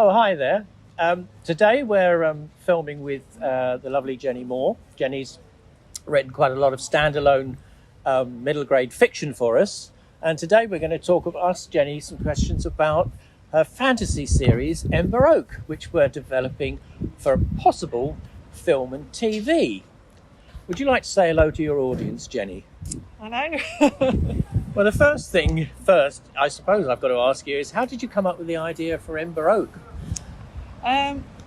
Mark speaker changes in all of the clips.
Speaker 1: Oh, hi there. Today we're filming with the lovely Jenny Moore. Jenny's written quite a lot of standalone middle grade fiction for us. And today we're going to ask Jenny some questions about her fantasy series, Emba Oak, which we're developing for a possible film and TV. Would you like to say hello to your audience, Jenny?
Speaker 2: Hello.
Speaker 1: Well, the first thing I suppose I've got to ask you is, how did you come up with the idea for Emba Oak?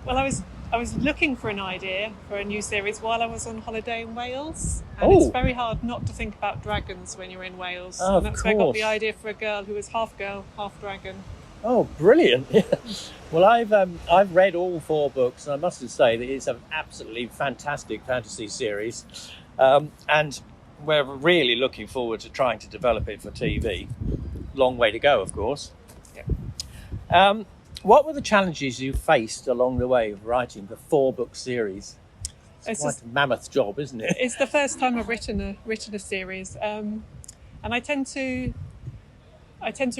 Speaker 2: Well, I was looking for an idea for a new series while I was on holiday in Wales, and
Speaker 1: Oh.
Speaker 2: it's very hard not to think about dragons when you're in Wales.
Speaker 1: Oh,
Speaker 2: and that's where I got the
Speaker 1: course.
Speaker 2: idea for a girl who was half girl, half dragon.
Speaker 1: Oh, brilliant! Well, I've read all 4 books, and I must say that it's an absolutely fantastic fantasy series, and we're really looking forward to trying to develop it for TV. Long way to go, of course.
Speaker 2: Yeah.
Speaker 1: What were the challenges you faced along the way of writing the 4-book series? It's quite a mammoth job, isn't it?
Speaker 2: It's the first time I've written a series, and I tend to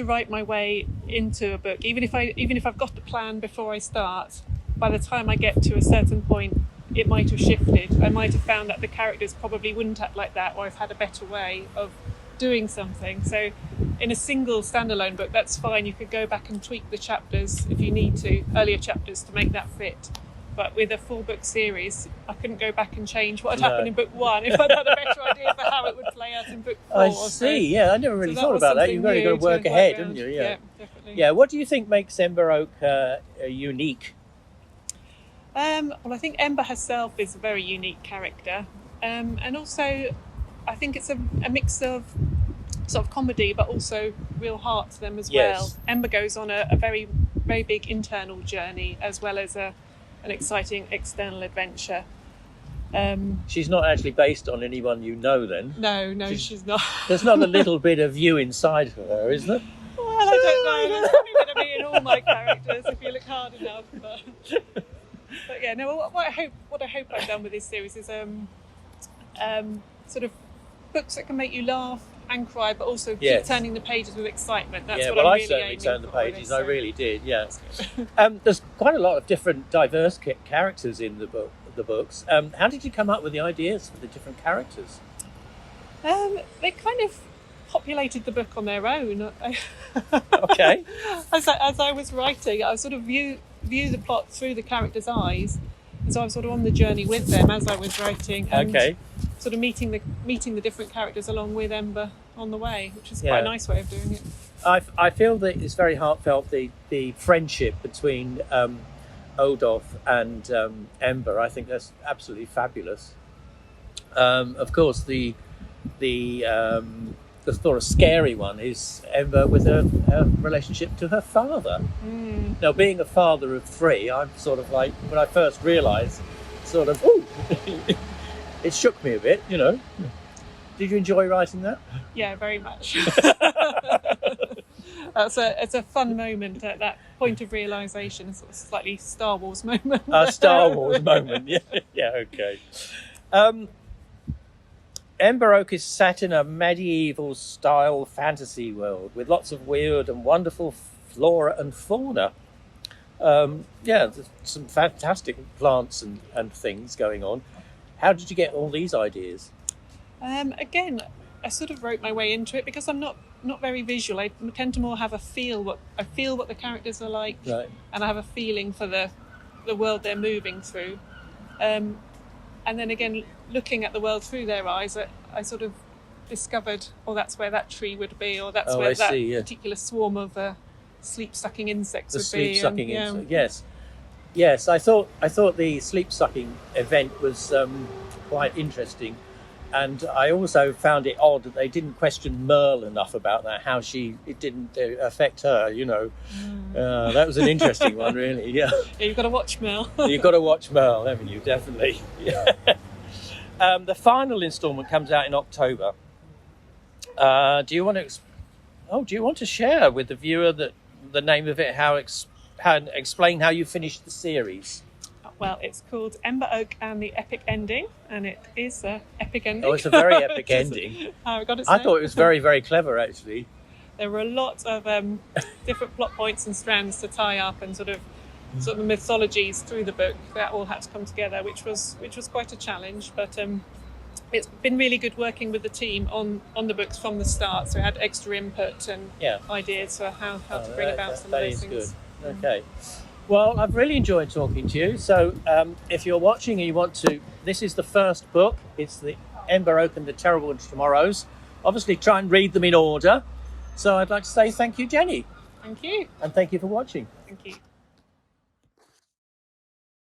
Speaker 2: write my way into a book, even if I've got the plan before I start. By the time I get to a certain point, it might have shifted. I might have found that the characters probably wouldn't act like that, or I've had a better way of doing something. So in a single standalone book, that's fine. You could go back and tweak the chapters if you need to, earlier chapters, to make that fit. But with a 4-book series, I couldn't go back and change what had happened in book 1 if I'd had a better idea for how it would play out in book 4.
Speaker 1: I see, yeah, I never really thought about that. You've really got to work ahead, haven't you?
Speaker 2: Yeah, definitely.
Speaker 1: Yeah, what do you think makes Emba Oak unique?
Speaker 2: Well, I think Emba herself is a very unique character, and also I think it's a mix of sort of comedy but also real heart to them as well. Emba goes on a very, very big internal journey as well as an exciting external adventure.
Speaker 1: She's not actually based on anyone you know, then?
Speaker 2: No, she's not.
Speaker 1: There's not a little bit of you inside her, is there?
Speaker 2: Well, I don't know. There's probably going to be in all my characters if you look hard enough. But yeah, no. What I hope I've done with this series is sort of books that can make you laugh and cry, but also keep turning the pages with excitement. That's what I'm really
Speaker 1: certainly
Speaker 2: aiming
Speaker 1: turned the
Speaker 2: for
Speaker 1: pages.
Speaker 2: this,
Speaker 1: I really did. Yeah. There's quite a lot of different, diverse characters in the books. How did you come up with the ideas for the different characters?
Speaker 2: They kind of populated the book on their own.
Speaker 1: Okay.
Speaker 2: As I was writing, I sort of view the plot through the characters' eyes, and so I was sort of on the journey with them as I was writing, and sort of meeting the different characters along with Emba on the way, which is quite a nice way of doing it.
Speaker 1: I feel that it's very heartfelt, the friendship between Odolf and Emba. I think that's absolutely fabulous. Of course, the sort of scary one is Emba with her relationship to her father. Now, being a father of 3, I'm sort of like, when I first realised, sort of, ooh, it shook me a bit, you know. Did you enjoy writing that?
Speaker 2: Yeah, very much. It's a fun moment at that point of realisation, sort of slightly Star Wars moment.
Speaker 1: A Star Wars moment, yeah, okay. Emba Oak is set in a medieval-style fantasy world with lots of weird and wonderful flora and fauna. There's some fantastic plants and things going on. How did you get all these ideas?
Speaker 2: Again, I sort of wrote my way into it because I'm not very visual. I tend to more have a feel what the characters are like,
Speaker 1: Right.
Speaker 2: and I have a feeling for the world they're moving through. And then again, looking at the world through their eyes, I sort of discovered, that's where that tree would be, or that's where that particular swarm of sleep-sucking insects would be.
Speaker 1: The sleep-sucking insects, yes. I thought the sleep-sucking event was quite interesting, and I also found it odd that they didn't question Merle enough about that. How it didn't affect her, you know. That was an interesting one, really. Yeah.
Speaker 2: Yeah, you've got to watch Merle.
Speaker 1: You've got to watch Merle, haven't you? Definitely. Yeah. The final instalment comes out in October. Do you want to share with the viewer the name of it? Explain how you finished the series?
Speaker 2: Well, it's called Emba Oak and the Epic Ending, and it is an epic ending.
Speaker 1: Oh, it's a very epic ending.
Speaker 2: I thought
Speaker 1: it was very, very clever, actually.
Speaker 2: There were a lot of different plot points and strands to tie up and sort of sort of mythologies through the book that all had to come together, which was quite a challenge. But it's been really good working with the team on the books from the start. So we had extra input and ideas for how to bring about some of those things.
Speaker 1: Good. Okay. Well, I've really enjoyed talking to you. So if you're watching and you want to, this is the first book. It's the Emba Oak and the Terrible Tomorrows. Obviously, try and read them in order. So I'd like to say thank you, Jenny.
Speaker 2: Thank you.
Speaker 1: And thank you for watching.
Speaker 2: Thank you.